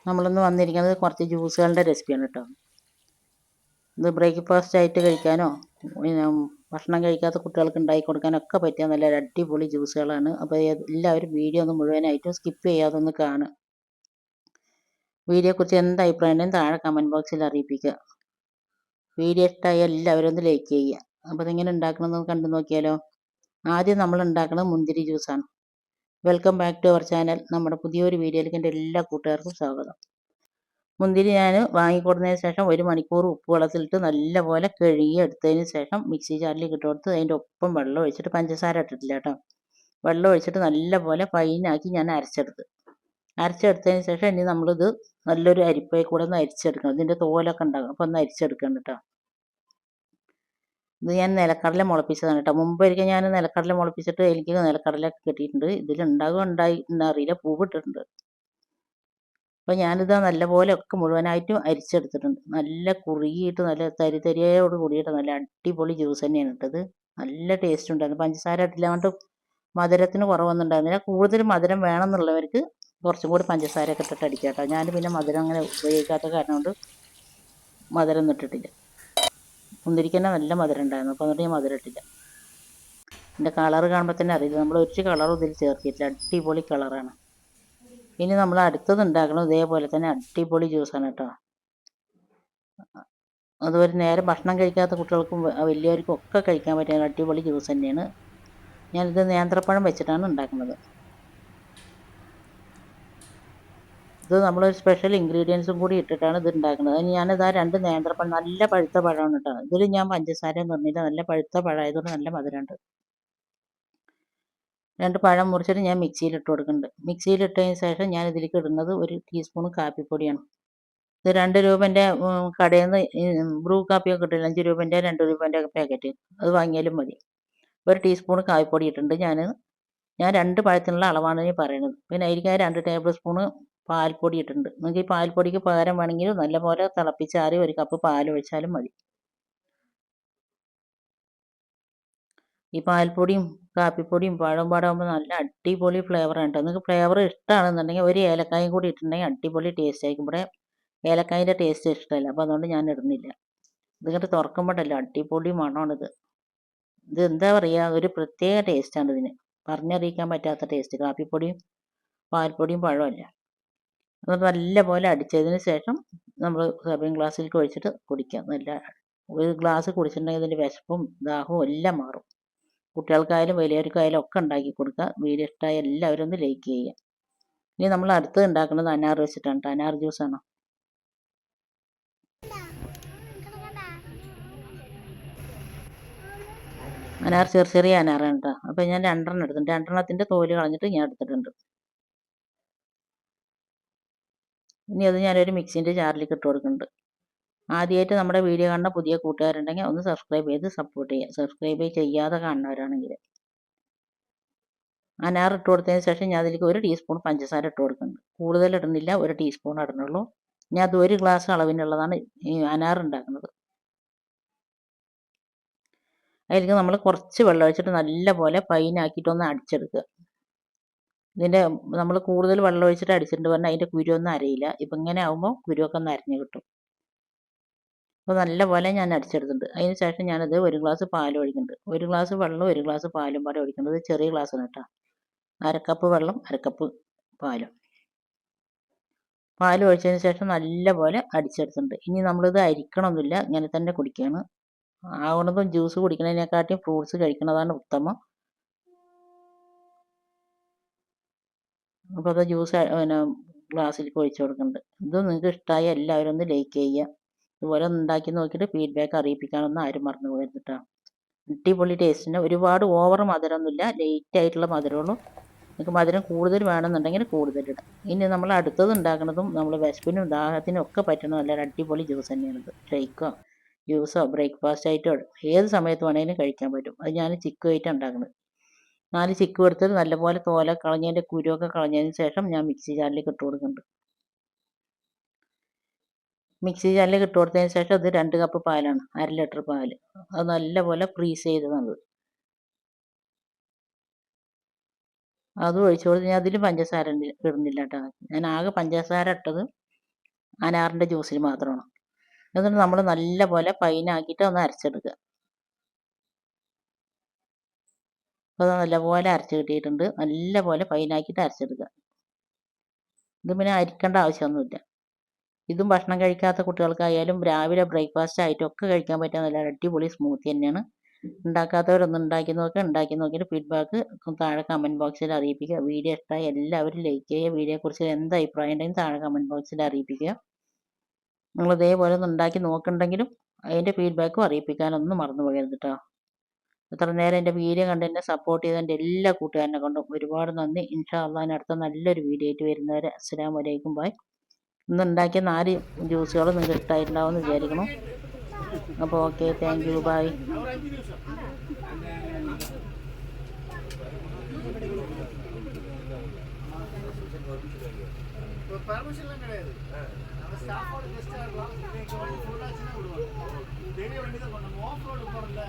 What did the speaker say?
നമ്മളിന്ന് വന്നിരിക്കുന്നത് കുറച്ച് ജ്യൂസുകളുടെ റെസിപ്പിയാണ് കേട്ടോ. ഇത് ബ്രേക്ക്ഫാസ്റ്റ് ആയിട്ട് കഴിക്കാനോ പിന്നെ ഭക്ഷണം കഴിക്കാത്ത കുട്ടികൾക്ക് ഉണ്ടാക്കി കൊടുക്കാനൊക്കെ പറ്റിയ നല്ല അടിപൊളി ജ്യൂസുകളാണ്. അപ്പോൾ എല്ലാവരും വീഡിയോ ഒന്ന് മുഴുവനായിട്ടും സ്കിപ്പ് ചെയ്യാതെ ഒന്ന് കാണുക. വീഡിയോയെക്കുറിച്ച് എന്ത് അഭിപ്രായം താഴെ കമൻറ്റ് ബോക്സിൽ അറിയിപ്പിക്കുക. വീഡിയോ ഇഷ്ടമായ എല്ലാവരും ഒന്ന് ലൈക്ക് ചെയ്യുക. അപ്പോൾ അതെങ്ങനെ ഉണ്ടാക്കണമെന്ന് കണ്ടു നോക്കിയാലോ. ആദ്യം നമ്മൾ ഉണ്ടാക്കുന്നത് മുന്തിരി ജ്യൂസാണ്. Welcome back to our channel. നമ്മുടെ പുതിയൊരു വീഡിയോയിലേക്ക് എൻ്റെ എല്ലാ കൂട്ടുകാർക്കും സ്വാഗതം. മുന്തിരി ഞാൻ വാങ്ങിക്കൊടുത്തതിന് ശേഷം 1 മണിക്കൂർ ഉപ്പ് വെള്ളത്തിലിട്ട് നല്ലപോലെ കഴുകി എടുത്തതിന് ശേഷം മിക്സി ജാറിലേക്ക് ഇട്ട് കൊടുത്ത് അതിൻ്റെ ഒപ്പം വെള്ളം ഒഴിച്ചിട്ട്, പഞ്ചസാര ഇട്ടിട്ടില്ല കേട്ടോ, വെള്ളം ഒഴിച്ചിട്ട് നല്ലപോലെ ഫൈനാക്കി ഞാൻ അരച്ചെടുത്തതിന് ശേഷം ഇനി നമ്മളിത് നല്ലൊരു അരിപ്പയിൽ കൂടെ ഒന്ന് അരിച്ചെടുക്കണം. ഇതിൻ്റെ തോലൊക്കെ ഉണ്ടാകും, അപ്പോൾ ഒന്ന് അരിച്ചെടുക്കണം കേട്ടോ. ഇത് ഞാൻ നിലക്കടല മുളപ്പിച്ചതാണ് കേട്ടോ. മുമ്പ് ഒരിക്കൽ ഞാൻ നിലക്കടല മുളപ്പിച്ചിട്ട് എനിക്ക് നിലക്കടലൊക്കെ കിട്ടിയിട്ടുണ്ട്. ഉണ്ടായിട്ടറിയില്ല, പൂവിട്ടിട്ടുണ്ട്. അപ്പോൾ ഞാനിത് നല്ലപോലെ ഒക്കെ മുഴുവനായിട്ടും അരിച്ചെടുത്തിട്ടുണ്ട്. നല്ല കുറുകിയിട്ട് നല്ല തരിയോട് കൂടിയിട്ട് നല്ല അടിപൊളി ജ്യൂസ് തന്നെയാണ് ഇട്ടത്. നല്ല ടേസ്റ്റ് ഉണ്ടായിരുന്നു. പഞ്ചസാര ഇട്ടില്ല കൊണ്ട് മധുരത്തിന് കുറവൊന്നും ഉണ്ടായിരുന്നില്ല. കൂടുതൽ മധുരം വേണമെന്നുള്ളവർക്ക് കുറച്ചും കൂടി പഞ്ചസാരയൊക്കെ ഇട്ടിട്ട് അടിക്കാം കേട്ടോ. ഞാൻ പിന്നെ മധുരം അങ്ങനെ ഉപയോഗിക്കാത്ത കാരണം കൊണ്ട് മധുരം ഒന്നും ഇട്ടിട്ടില്ല. മുന്തിരിക്ക് തന്നെ നല്ല മധുരം ഉണ്ടായിരുന്നു, അപ്പോൾ എന്നിട്ട് ഞാൻ മധുരം ഇട്ടില്ല. എൻ്റെ കളറ് കാണുമ്പോൾ തന്നെ അറിയില്ല, നമ്മൾ ഒരു കളറും ഇതിൽ ചേർത്തിട്ടില്ല. അടിപൊളി കളറാണ്. ഇനി നമ്മൾ അടുത്തത് ഉണ്ടാക്കണം ഇതേപോലെ തന്നെ അടിപൊളി ജ്യൂസാണ് കേട്ടോ. അതുപോലെ നേരെ ഭക്ഷണം കഴിക്കാത്ത കുട്ടികൾക്കും വലിയവർക്കും ഒക്കെ കഴിക്കാൻ പറ്റിയ അടിപൊളി ജ്യൂസ് തന്നെയാണ്. ഞാനിത് നേന്ത്രപ്പഴം വെച്ചിട്ടാണ് ഉണ്ടാക്കുന്നത്. ഇത് നമ്മളൊരു സ്പെഷ്യൽ ഇൻഗ്രീഡിയൻസും കൂടി ഇട്ടിട്ടാണ് ഇത് ഉണ്ടാക്കുന്നത്. ഞാനിതാ 2 നേന്ത്രപ്പഴം, നല്ല പഴുത്ത പഴമാണ് കേട്ടോ. ഇതിൽ ഞാൻ പഞ്ചസാര നിർന്നില്ല, നല്ല പഴുത്ത പഴമായതുകൊണ്ട് നല്ല മധുരമുണ്ട്. 2 പഴം മുറിച്ചിട്ട് ഞാൻ മിക്സിയിലിട്ട് കൊടുക്കുന്നുണ്ട്. മിക്സിയിലിട്ടതിന് ശേഷം ഞാൻ ഇതിലേക്ക് ഇടുന്നത് 1 ടീസ്പൂൺ കാപ്പിപ്പൊടിയാണ്. ഇത് 2 രൂപേൻ്റെ കടയിൽ നിന്ന് ബ്രൂ കാപ്പിയൊക്കെ കിട്ടില്ല, 5 രൂപേൻ്റെ 2 രൂപേൻ്റെ പാക്കറ്റ്, അത് വാങ്ങിയാലും മതി. 1 ടീസ്പൂൺ കാപ്പിപ്പൊടി ഇട്ടിട്ടുണ്ട്. ഞാൻ 2 പഴത്തിനുള്ള അളവാണ് ഈ പറയുന്നത്. പിന്നെ അതിലേക്ക് 2 ടേബിൾ സ്പൂൺ പാൽപ്പൊടി ഇട്ടിട്ടുണ്ട്. നിങ്ങൾക്ക് ഈ പാൽപ്പൊടിക്ക് പകരം വേണമെങ്കിൽ നല്ലപോലെ തിളപ്പിച്ചാറി 1 കപ്പ് പാൽ ഒഴിച്ചാലും മതി. ഈ പാൽപ്പൊടിയും കാപ്പിപ്പൊടിയും പഴവും പാടാകുമ്പോൾ നല്ല അടിപൊളി ഫ്ലേവറാണ് കേട്ടോ. നിങ്ങൾക്ക് ഫ്ലേവർ ഇഷ്ടമാണെന്നുണ്ടെങ്കിൽ 1 ഏലക്കായും കൂടി ഇട്ടിട്ടുണ്ടെങ്കിൽ അടിപൊളി ടേസ്റ്റ് ആയിരിക്കും. ഇവിടെ ഏലക്കായൻ്റെ ടേസ്റ്റ് ഇഷ്ടമല്ല, അപ്പോൾ അതുകൊണ്ട് ഞാൻ ഇടുന്നില്ല. ഇതിങ്ങോട്ട് തുറക്കുമ്പോഴല്ലോ അടിപൊളി മണമാണിത്. ഇത് എന്താ പറയുക, ഒരു പ്രത്യേക ടേസ്റ്റാണ് ഇതിന്, പറഞ്ഞറിയിക്കാൻ പറ്റാത്ത ടേസ്റ്റ്. കാപ്പിപ്പൊടിയും പാൽപ്പൊടിയും പഴമല്ല. അത് നല്ലപോലെ അടിച്ചതിന് ശേഷം നമ്മൾ സർവിങ് ഗ്ലാസ്സിലേക്ക് ഒഴിച്ചിട്ട് കുടിക്കാം. നല്ല ഒരു ഗ്ലാസ് കുടിച്ചിട്ടുണ്ടെങ്കിൽ ഇതിൻ്റെ വിശപ്പും ദാഹവും എല്ലാം മാറും. കുട്ടികൾക്കായാലും വലിയവർക്കായാലും ഒക്കെ ഉണ്ടാക്കി കൊടുക്കുക. വീഡിയോ ഇഷ്ടമായ എല്ലാവരും ഒന്ന് ലൈക്ക് ചെയ്യുക. ഇനി നമ്മൾ അടുത്തത് ഉണ്ടാക്കുന്നത് അനാർ വെച്ചിട്ടാണ്. അനാർ ജ്യൂസാണ്. അനാർ ചെറിയ അനാറാണ് കേട്ടോ. അപ്പോൾ ഞാൻ 2 എടുത്തിട്ടുണ്ട്. 2 തോല് കളഞ്ഞിട്ട് ഞാൻ എടുത്തിട്ടുണ്ട്. ഇനി അത് ഞാനൊരു മിക്സിൻ്റെ ജാറിലേക്ക് ഇട്ട് കൊടുക്കുന്നുണ്ട്. ആദ്യമായിട്ട് നമ്മുടെ വീഡിയോ കാണുന്ന പുതിയ കൂട്ടുകാരുണ്ടെങ്കിൽ ഒന്ന് സബ്സ്ക്രൈബ് ചെയ്ത് സപ്പോർട്ട് ചെയ്യുക. സബ്സ്ക്രൈബ് ചെയ്യാതെ കാണുന്നവരാണെങ്കിൽ. അനാർ ഇട്ട് കൊടുത്തതിന് ശേഷം ഞാൻ അതിലേക്ക് 1 ടീസ്പൂൺ പഞ്ചസാര ഇട്ട് കൊടുക്കുന്നുണ്ട്. കൂടുതൽ ഇടുന്നില്ല, 1 ടീസ്പൂൺ ഇടുന്നുള്ളൂ. ഞാൻ അത് 1 ഗ്ലാസ് അളവിനുള്ളതാണ് ഈ അനാർ ഉണ്ടാക്കുന്നത്. അതിലേക്ക് നമ്മൾ കുറച്ച് വെള്ളം ഒഴിച്ചിട്ട് നല്ലപോലെ ഫൈനാക്കിയിട്ടൊന്ന് അടിച്ചെടുക്കുക. ഇതിൻ്റെ നമ്മൾ കൂടുതൽ വെള്ളം ഒഴിച്ചിട്ട് അടിച്ചിട്ടുണ്ട് പറഞ്ഞാൽ അതിൻ്റെ കുരുവൊന്നും അരയില്ല. ഇപ്പം ഇങ്ങനെ ആകുമ്പോൾ കുരുവൊക്കെ ഒന്ന് അരഞ്ഞ് കിട്ടും. അപ്പോൾ നല്ലപോലെ ഞാൻ അടിച്ചെടുത്തിട്ടുണ്ട്. അതിന് ശേഷം ഞാനത് 1 ഗ്ലാസ് പാൽ ഒഴിക്കുന്നുണ്ട്. 1 ഗ്ലാസ് വെള്ളവും 1 ഗ്ലാസ് പാലും പാടെ ഒഴിക്കുന്നത്. ചെറിയ ഗ്ലാസ്സാണ് കേട്ടോ. 1/2 കപ്പ് വെള്ളം 1/2 കപ്പ് പാലും. പാൽ ഒഴിച്ചതിന് ശേഷം നല്ലപോലെ അടിച്ചെടുത്തിട്ടുണ്ട്. ഇനി നമ്മളിത് അരിക്കണമൊന്നുമില്ല, ഇങ്ങനെ തന്നെ കുടിക്കുകയാണ്. ആവണതും ജ്യൂസ് കുടിക്കുന്നതിനെക്കാട്ടിയും ഫ്രൂട്ട്സ് കഴിക്കുന്നതാണ് ഉത്തമം. അപ്പോൾ അത് ജ്യൂസ് പിന്നെ ഗ്ലാസ്സിലേക്ക് ഒഴിച്ച് കൊടുക്കുന്നുണ്ട്. ഇത് നിങ്ങൾക്ക് ഇഷ്ടമായ എല്ലാവരും ഒന്ന് ലൈക്ക് ചെയ്യുക. ഇതുപോലെ ഒന്ന് ഉണ്ടാക്കി നോക്കിയിട്ട് ഫീഡ്ബാക്ക് അറിയിപ്പിക്കാനൊന്നും ആരും മറന്നു പോകരുത് കേട്ടോ. അടിപൊളി ടേസ്റ്റിന് ഒരുപാട് ഓവർ മധുരമൊന്നുമില്ല, ലൈറ്റ് ആയിട്ടുള്ള മധുരമുള്ളൂ. നിങ്ങൾക്ക് മധുരം കൂടുതൽ വേണമെന്നുണ്ടെങ്കിൽ കൂടുതലിടാം. ഇനി നമ്മൾ അടുത്തത് ഉണ്ടാക്കുന്നതും നമ്മൾ വിശപ്പിനും ദാഹത്തിനും ഒക്കെ പറ്റുന്ന നല്ലൊരു അടിപൊളി ജ്യൂസ് തന്നെയാണിത്. ഷെയ്ക്കോ ജ്യൂസോ ബ്രേക്ക്ഫാസ്റ്റ് ആയിട്ടോ ഏത് സമയത്ത് വേണമെങ്കിലും കഴിക്കാൻ പറ്റും. അത് ഞാൻ ചിക്കുമായിട്ടാണ് ഉണ്ടാക്കുന്നത്. 4 ചിക്കു എടുത്ത് നല്ലപോലെ തോല കളഞ്ഞതിൻ്റെ കുരുവൊക്കെ കളഞ്ഞതിന് ശേഷം ഞാൻ മിക്സി ജാറിലേക്ക് ഇട്ട് കൊടുക്കുന്നുണ്ട്. മിക്സി ജാറിലേക്ക് ഇട്ട് കൊടുത്തതിന് ശേഷം അത് 2 കപ്പ് പാലാണ്, 1/2 ലിറ്റർ പാൽ. അത് നല്ലപോലെ ഫ്രീസ് ചെയ്തതാണ്. അതും ഒഴിച്ച് കൊടുത്ത് ഞാൻ അതിൽ പഞ്ചസാര ഇടുന്നില്ല കേട്ടോ. ഞാൻ ആകെ പഞ്ചസാര ഇട്ടത് അനാറിൻ്റെ ജ്യൂസിൽ മാത്രമാണ്. എന്നിട്ട് നമ്മൾ നല്ല പോലെ ഫൈനാക്കിയിട്ട് ഒന്ന് അരച്ചെടുക്കുക. അപ്പോൾ നല്ലപോലെ അരച്ച് കിട്ടിയിട്ടുണ്ട്. നല്ല പോലെ ഫൈനാക്കിയിട്ട് അരച്ചെടുക്കുക. ഇത് പിന്നെ അരിക്കേണ്ട ആവശ്യമൊന്നുമില്ല. ഇതും ഭക്ഷണം കഴിക്കാത്ത കുട്ടികൾക്കായാലും രാവിലെ ബ്രേക്ക്ഫാസ്റ്റ് ആയിട്ടൊക്കെ കഴിക്കാൻ പറ്റിയ നല്ല അടിപൊളി സ്മൂത്തി തന്നെയാണ്. ഉണ്ടാക്കാത്തവരൊന്ന് ഉണ്ടാക്കി നോക്കിയിട്ട് ഫീഡ്ബാക്ക് താഴെ കമൻറ്റ് ബോക്സിൽ അറിയിപ്പിക്കുക. വീഡിയോ ഇഷ്ടമായി എല്ലാവരും ലൈക്ക് ചെയ്യുക. വീഡിയോയെക്കുറിച്ച് എന്ത് അഭിപ്രായം ഉണ്ടെങ്കിലും താഴെ കമൻറ്റ് ബോക്സിൽ അറിയിപ്പിക്കുക. നിങ്ങൾ ഇതേപോലെ ഒന്ന് ഉണ്ടാക്കി നോക്കുന്നുണ്ടെങ്കിലും അതിൻ്റെ ഫീഡ്ബാക്കും അറിയിപ്പിക്കാനൊന്നും മറന്നു പോകരുത് കേട്ടോ. ഇത്ര നേരം എൻ്റെ വീഡിയോ കണ്ട് എന്നെ സപ്പോർട്ട് ചെയ്ത എൻ്റെ എല്ലാ കൂട്ടുകാരനെ കൊണ്ടും ഒരുപാട് നന്ദി. ഇൻഷാ അള്ളാഹ് അടുത്ത നല്ലൊരു വീഡിയോ ആയിട്ട് വരുന്നവരെ അസ്സലാമു അലൈക്കും ബൈ. ഇന്ന് ഉണ്ടാക്കിയ 4 ജ്യൂസുകൾ നിങ്ങൾക്ക് ഇഷ്ടമായിട്ടുണ്ടാവുമെന്ന് വിചാരിക്കണം. അപ്പോൾ ഓക്കെ, താങ്ക് യു, ബൈ. பெர்மிஷன்லாம் கிடையாது. நம்ம ஸ்டாஃபோட கெஸ்ட்டாக இருக்கலாம். ஃபுல்லாச்சுன்னா விடுவாங்க. டெய்லி வண்டி தான் பண்ணணும். Off road போகிறோம்ல.